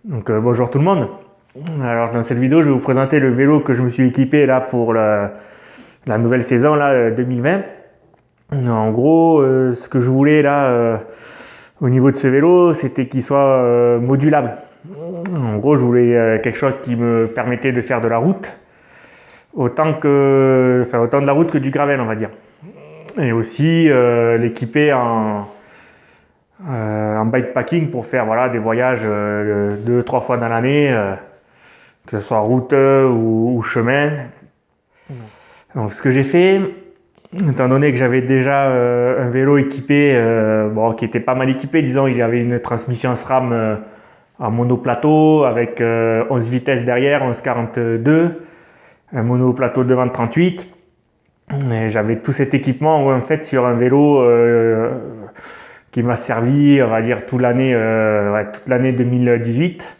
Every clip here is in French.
Bonjour tout le monde. Alors dans cette vidéo, je vais vous présenter le vélo que je me suis équipé là pour la nouvelle saison là 2020. En gros, ce que je voulais là au niveau de ce vélo, c'était qu'il soit modulable. En gros, je voulais quelque chose qui me permettait de faire de la route, autant de la route que du gravel, on va dire. Et aussi l'équiper en bikepacking pour faire voilà, des voyages 2-3 fois dans l'année, que ce soit route ou chemin. Donc ce que j'ai fait, étant donné que j'avais déjà un vélo équipé, qui était pas mal équipé, disons, il y avait une transmission SRAM en monoplateau avec 11 vitesses derrière, 11,42, un monoplateau devant 38. Et j'avais tout cet équipement en fait sur un vélo qui m'a servi, on va dire, toute l'année 2018,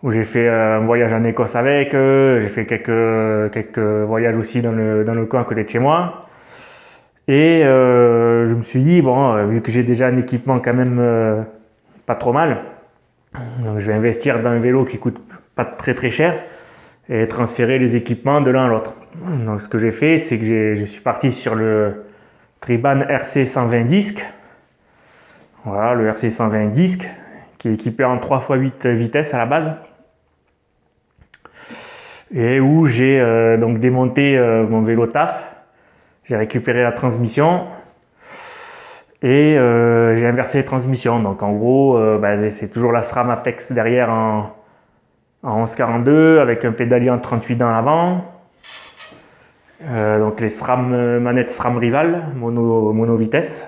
où j'ai fait un voyage en Écosse avec, j'ai fait quelques voyages aussi dans le coin à côté de chez moi. Et je me suis dit, bon, vu que j'ai déjà un équipement quand même pas trop mal, donc je vais investir dans un vélo qui coûte pas très très cher et transférer les équipements de l'un à l'autre. Donc ce que j'ai fait, c'est que je suis parti sur le Triban RC 120 disques. Voilà, le RC 120 disques qui est équipé en 3x8 vitesses à la base. Et où j'ai donc démonté mon vélo taf. J'ai récupéré la transmission et j'ai inversé les transmissions. Donc en gros, c'est toujours la SRAM Apex derrière en 11,42 avec un pédalier en 38 dans l'avant. Donc les SRAM, manettes SRAM Rival, mono vitesse,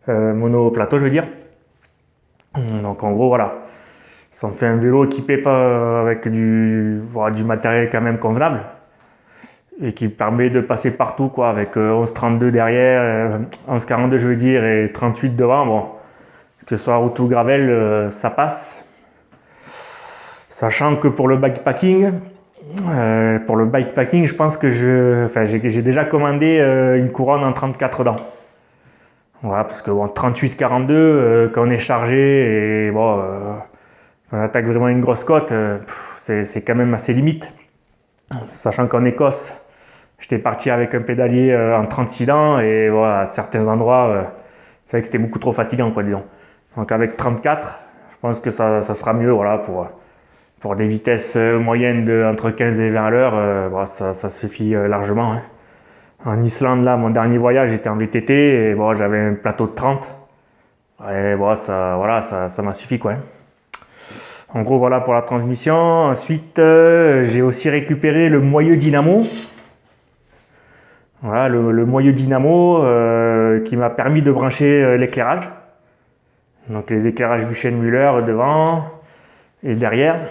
mono plateau je veux dire. Donc en gros voilà, ça me fait un vélo équipé avec du matériel quand même convenable et qui permet de passer partout quoi, avec 11,32 derrière, 11,42 je veux dire et 38 devant. Bon, que ce soit route ou gravel, ça passe. Sachant que pour le bikepacking, je pense que j'ai déjà commandé une couronne en 34 dents. Voilà, parce que bon, 38-42, quand on est chargé et bon, on attaque vraiment une grosse côte, c'est quand même assez limite. Sachant qu'en Écosse, j'étais parti avec un pédalier en 36 dents et voilà, à certains endroits, c'est vrai que c'était beaucoup trop fatigant, quoi, disons. Donc avec 34, je pense que ça sera mieux voilà, pour des vitesses moyennes de entre 15 et 20 à l'heure, ça suffit largement. Hein. En Islande, là, mon dernier voyage, j'étais en VTT et bon, j'avais un plateau de 30. Et bon, ça m'a suffi quoi. Hein. En gros, voilà pour la transmission. Ensuite, j'ai aussi récupéré le moyeu dynamo. Voilà, le moyeu dynamo qui m'a permis de brancher l'éclairage. Donc les éclairages Buchen-Müller devant et derrière,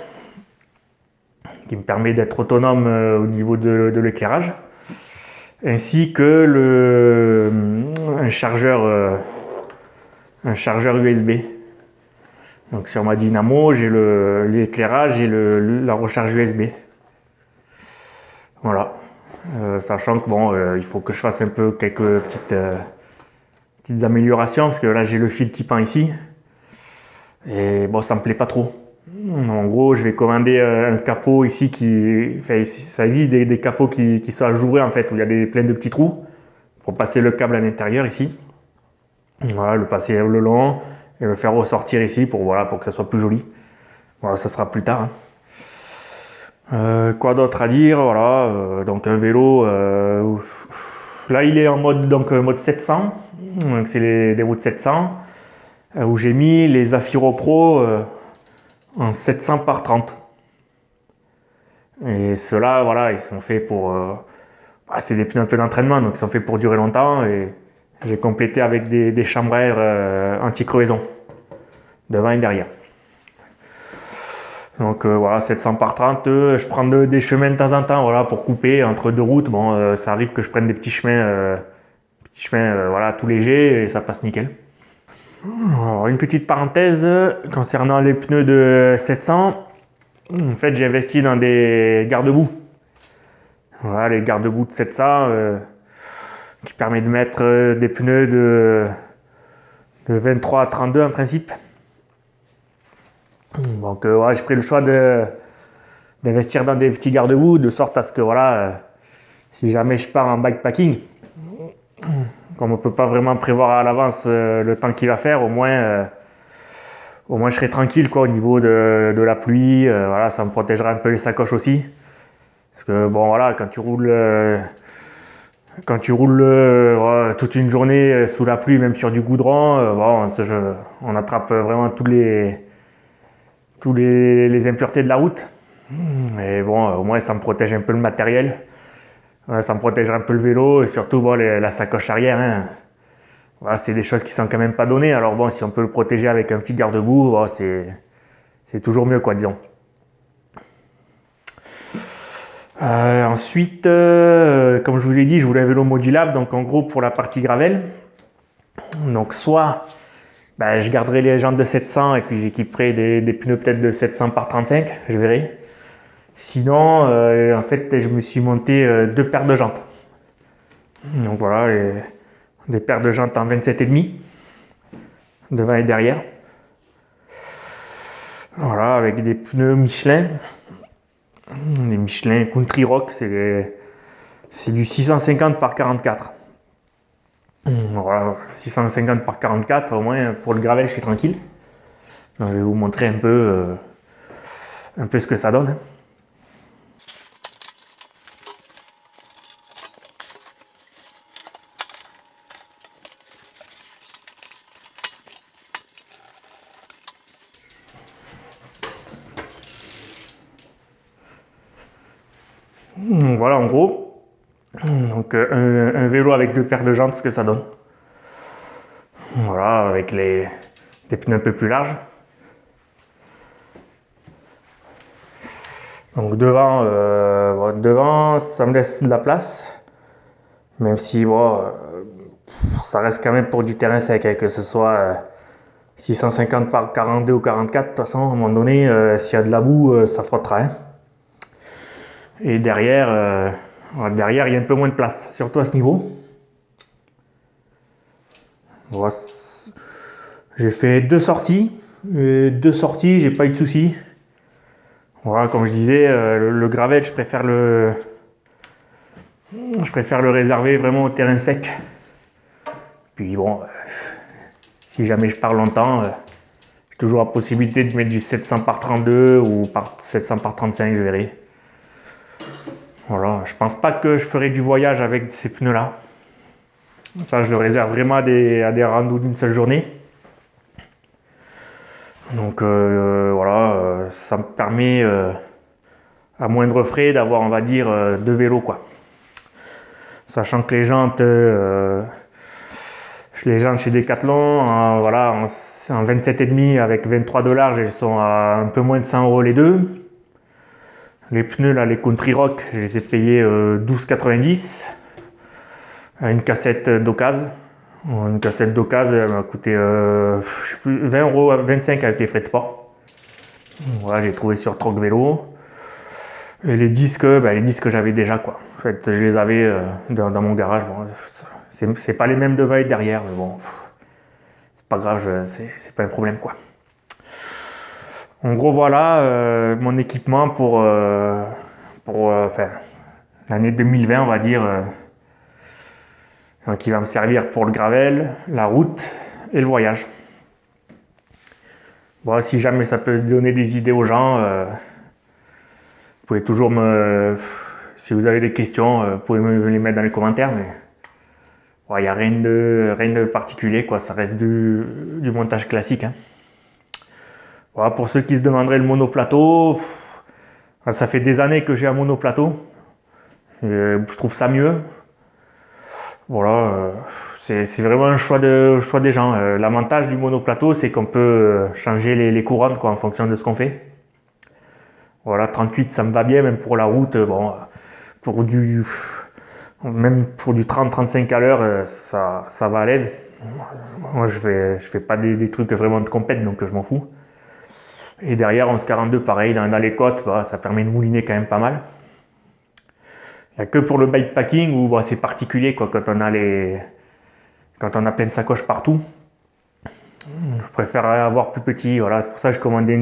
qui me permet d'être autonome au niveau de l'éclairage. Ainsi que un chargeur USB. Donc sur ma dynamo, j'ai l'éclairage et la recharge USB. Voilà. Sachant que bon, il faut que je fasse un peu quelques petites améliorations parce que là j'ai le fil qui pend ici et bon ça me plaît pas trop. En gros, je vais commander un capot ici ça existe des capots qui sont ajourés en fait où il y a plein de petits trous pour passer le câble à l'intérieur ici. Voilà, le passer le long et le faire ressortir ici pour que ça soit plus joli. Voilà, ça sera plus tard. Hein. Quoi d'autre à dire? Voilà, donc un vélo. Là, il est en mode 700. Donc c'est des routes 700 où j'ai mis les Affiro Pro en 700 par 30. Et ceux-là, voilà, ils sont faits pour. C'est des pneus un peu d'entraînement, donc ils sont faits pour durer longtemps. Et j'ai complété avec des chambres à air anti-crevaison devant et derrière. Donc voilà, 700 par 30, je prends des chemins de temps en temps voilà, pour couper entre deux routes. Bon, ça arrive que je prenne des petits chemins voilà, tout légers et ça passe nickel. Alors, une petite parenthèse concernant les pneus de 700. En fait, j'ai investi dans des garde-boue. Voilà, les garde-boue de 700 qui permet de mettre des pneus de 23 à 32 en principe. Donc j'ai pris le choix d'investir dans des petits garde-boue de sorte à ce que si jamais je pars en bikepacking, comme on ne peut pas vraiment prévoir à l'avance le temps qu'il va faire, au moins je serai tranquille quoi, au niveau de la pluie. Ça me protégera un peu les sacoches aussi. Parce que bon voilà, quand tu roules toute une journée sous la pluie, même sur du goudron, on attrape vraiment les impuretés de la route. Et bon, au moins ça me protège un peu le matériel. Ça me protégera un peu le vélo et surtout la sacoche arrière. Hein. C'est des choses qui sont quand même pas données. Alors bon, si on peut le protéger avec un petit garde-boue, c'est toujours mieux quoi, disons. Ensuite, comme je vous ai dit, je voulais un vélo modulable. Donc en gros pour la partie gravel. Donc soit je garderai les jantes de 700 et puis j'équiperai des pneus peut-être de 700 par 35, je verrai. Sinon, en fait, je me suis monté deux paires de jantes. Donc voilà, des paires de jantes en 27,5 devant et derrière. Voilà, avec des pneus Michelin. Les Michelin Country Rock, c'est du 650 par 44. Voilà, 650 par 44, au moins pour le gravel, je suis tranquille. Donc, je vais vous montrer un peu ce que ça donne. Hein. Voilà en gros. Donc un vélo avec deux paires de jantes, ce que ça donne. Voilà, avec des pneus un peu plus larges. Donc devant, ça me laisse de la place. Même si ça reste quand même pour du terrain sec, hein, que ce soit 650 par 42 ou 44, de toute façon, à un moment donné, s'il y a de la boue, ça frottera. Hein. Et derrière, il y a un peu moins de place, surtout à ce niveau. Voilà. J'ai fait deux sorties. J'ai pas eu de soucis. Voilà, comme je disais, le gravel, je préfère le réserver vraiment au terrain sec. Puis bon, si jamais je pars longtemps, j'ai toujours la possibilité de mettre du 700 par 32 ou par 700 par 35, je verrai. Voilà, je pense pas que je ferai du voyage avec ces pneus-là. Ça, je le réserve vraiment à des randos d'une seule journée. Donc ça me permet à moindre frais d'avoir, on va dire, deux vélos quoi. Sachant que les jantes chez Decathlon, en 27,5 avec 23 de large, elles sont à un peu moins de 100 € les deux. Les pneus là, les Country Rock, je les ai payés 12,90. Une cassette d'occasion. Une cassette d'occasion, elle m'a coûté 20 €, 25 avec les frais de port. Voilà, j'ai trouvé sur Troc Vélo. Et les disques que j'avais déjà quoi. En fait, je les avais dans mon garage. Bon, c'est pas les mêmes devant et derrière, mais bon, c'est pas grave, c'est pas un problème quoi. En gros, voilà mon équipement pour l'année 2020, on va dire, qui va me servir pour le gravel, la route et le voyage. Bon, si jamais ça peut donner des idées aux gens, vous pouvez toujours si vous avez des questions, vous pouvez me les mettre dans les commentaires, mais il n'y a rien de particulier, quoi. Ça reste du montage classique. Hein. Voilà, pour ceux qui se demanderaient le monoplateau, ça fait des années que j'ai un monoplateau. Je trouve ça mieux. Voilà, c'est vraiment un choix des gens. L'avantage du monoplateau, c'est qu'on peut changer les couronnes quoi, en fonction de ce qu'on fait. Voilà, 38, ça me va bien, même pour la route. Même pour du 30-35 à l'heure, ça va à l'aise. Moi, je fais pas des trucs vraiment de compète, donc je m'en fous. Et derrière, 11,42, pareil, dans les côtes, ça permet de mouliner quand même pas mal. Il n'y a que pour le bikepacking où c'est particulier quoi, quand on a plein de sacoches partout. Je préférerais avoir plus petit, voilà, c'est pour ça que j'ai commandé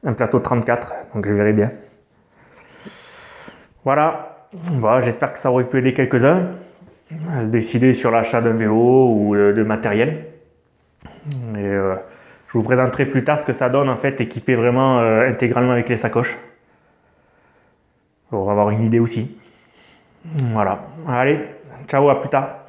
un plateau 34, donc je verrai bien. Voilà, voilà, j'espère que ça aurait pu aider quelques-uns à se décider sur l'achat d'un vélo ou de matériel. Et je vous présenterai plus tard ce que ça donne en fait équipé vraiment intégralement avec les sacoches. Pour avoir une idée aussi. Voilà, allez, ciao, à plus tard.